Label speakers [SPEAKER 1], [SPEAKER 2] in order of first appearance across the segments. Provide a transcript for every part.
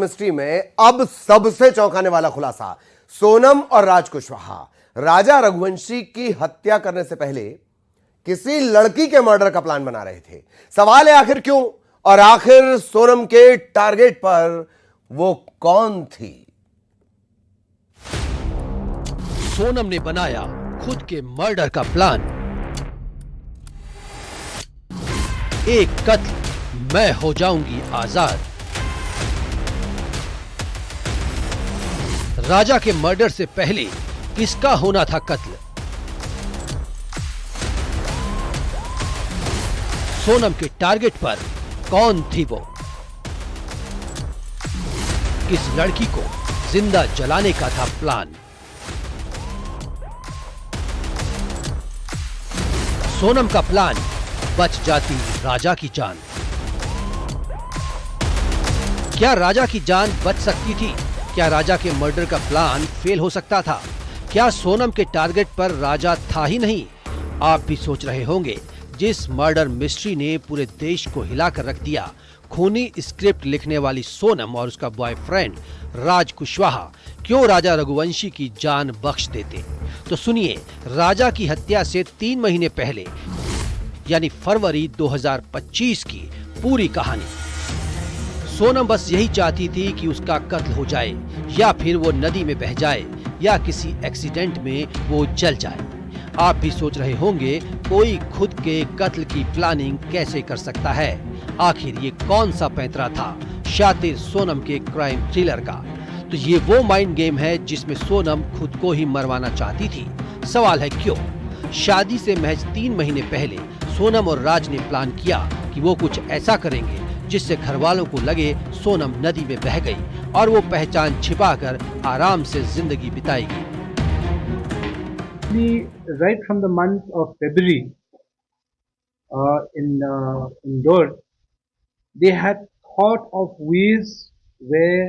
[SPEAKER 1] Mystery में अब सबसे चौंकाने वाला खुलासा, सोनम और राज कुशवाहा राजा रघुवंशी की हत्या करने से पहले किसी लड़की के मर्डर का प्लान बना रहे थे। सवाल है आखिर क्यों, और आखिर सोनम के टारगेट पर वो कौन थी?
[SPEAKER 2] सोनम ने बनाया खुद के मर्डर का प्लान। एक कत्ल, मैं हो जाऊंगी आजाद। राजा के मर्डर से पहले किसका होना था कत्ल? सोनम के टारगेट पर कौन थी वो? किस लड़की को जिंदा जलाने का था प्लान? सोनम का प्लान, बच जाती राजा की जान। क्या राजा की जान बच सकती थी? क्या राजा के मर्डर का प्लान फेल हो सकता था? क्या सोनम के टारगेट पर राजा था ही नहीं? आप भी सोच रहे होंगे, जिस मर्डर मिस्ट्री ने पूरे देश को हिलाकर रख दिया, खूनी स्क्रिप्ट लिखने वाली सोनम और उसका बॉयफ्रेंड राज कुशवाहा क्यों राजा रघुवंशी की जान बख्श देते? तो सुनिए राजा की हत्या से 3 महीने पहले यानी फरवरी 2025 की पूरी कहानी। सोनम बस यही चाहती थी कि उसका कत्ल हो जाए, या फिर वो नदी में बह जाए, या किसी एक्सीडेंट में वो जल जाए। आप भी सोच रहे होंगे, कोई खुद के कत्ल की प्लानिंग कैसे कर सकता है? आखिर ये कौन सा पैंतरा था शातिर सोनम के क्राइम थ्रिलर का? तो ये वो माइंड गेम है जिसमें सोनम खुद को ही मरवाना चाहती थी। सवाल है क्यों? शादी से महज 3 महीने पहले सोनम और राज ने प्लान किया कि वो कुछ ऐसा करेंगे जिससे घर वालों को लगे सोनम नदी में बह गई और वो पहचान छिपाकर आराम से जिंदगी बिताएगी।
[SPEAKER 3] Right from the month of February, indoors, they had thought of ways where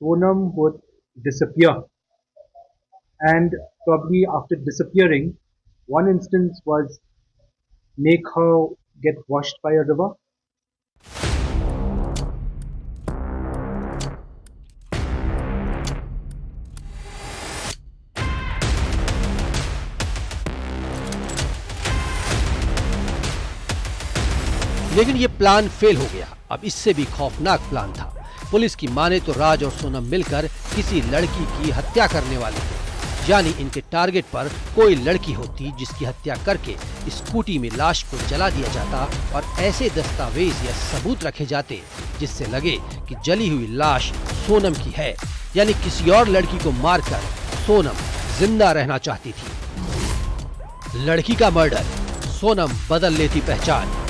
[SPEAKER 3] Sonam would disappear, and probably after disappearing, one instance was make her get washed by a river.
[SPEAKER 2] लेकिन ये प्लान फेल हो गया। अब इससे भी खौफनाक plan था। Police की माने तो राज और सोनम मिलकर किसी लड़की की हत्या करने वाले थे, यानी इनके टारगेट पर कोई लड़की होती जिसकी हत्या करके स्कूटी में लाश को जला दिया जाता और ऐसे दस्तावेज या सबूत रखे जाते जिससे लगे कि जली हुई लाश सोनम की है, यानी किसी और लड़की को मारकर सोनम जिंदा रहना चाहती थी। लड़की का मर्डर, सोनम बदल लेती पहचान।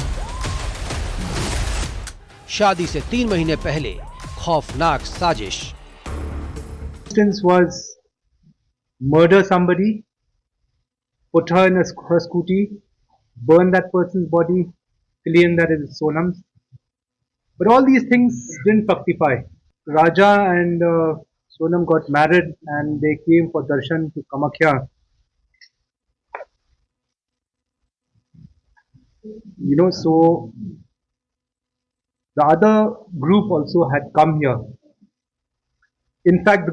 [SPEAKER 2] शादी से 3 महीने पहले खौफनाक साजिश।
[SPEAKER 3] Instance was murder somebody, put her in her scooty, burn that person's body, claim that it is Sonam's. But all these things didn't fructify. Raja and Sonam got married and they came for darshan to Kamakhya. So the other group also had come here. In fact,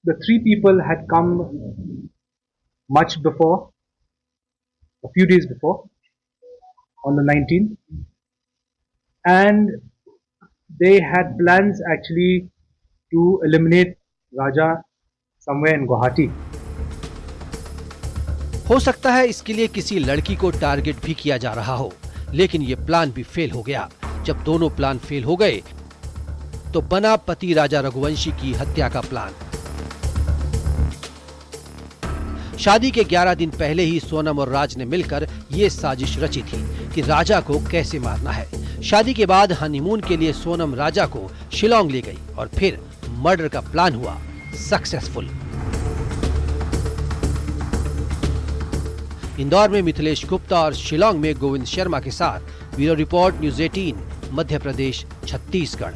[SPEAKER 3] the 3 people had come much before, a few days before, on the 19th. And they had plans actually to eliminate Raja somewhere in Guwahati.
[SPEAKER 2] हो सकता है इसके लिए किसी लड़की को target भी किया जा रहा हो, लेकिन ये प्लान भी फेल हो गया। जब दोनों प्लान फेल हो गए तो बना पति राजा रघुवंशी की हत्या का प्लान। शादी के 11 दिन पहले ही सोनम और राज ने मिलकर ये साजिश रची थी कि राजा को कैसे मारना है। शादी के बाद हनीमून के लिए सोनम राजा को शिलोंग ले गई और फिर मर्डर का प्लान हुआ सक्सेसफुल। इंदौर में मिथिलेश गुप्ता और शिलोंग में गोविंद शर्मा के साथ bureau report, news 18, Madhya Pradesh, Chhattisgarh.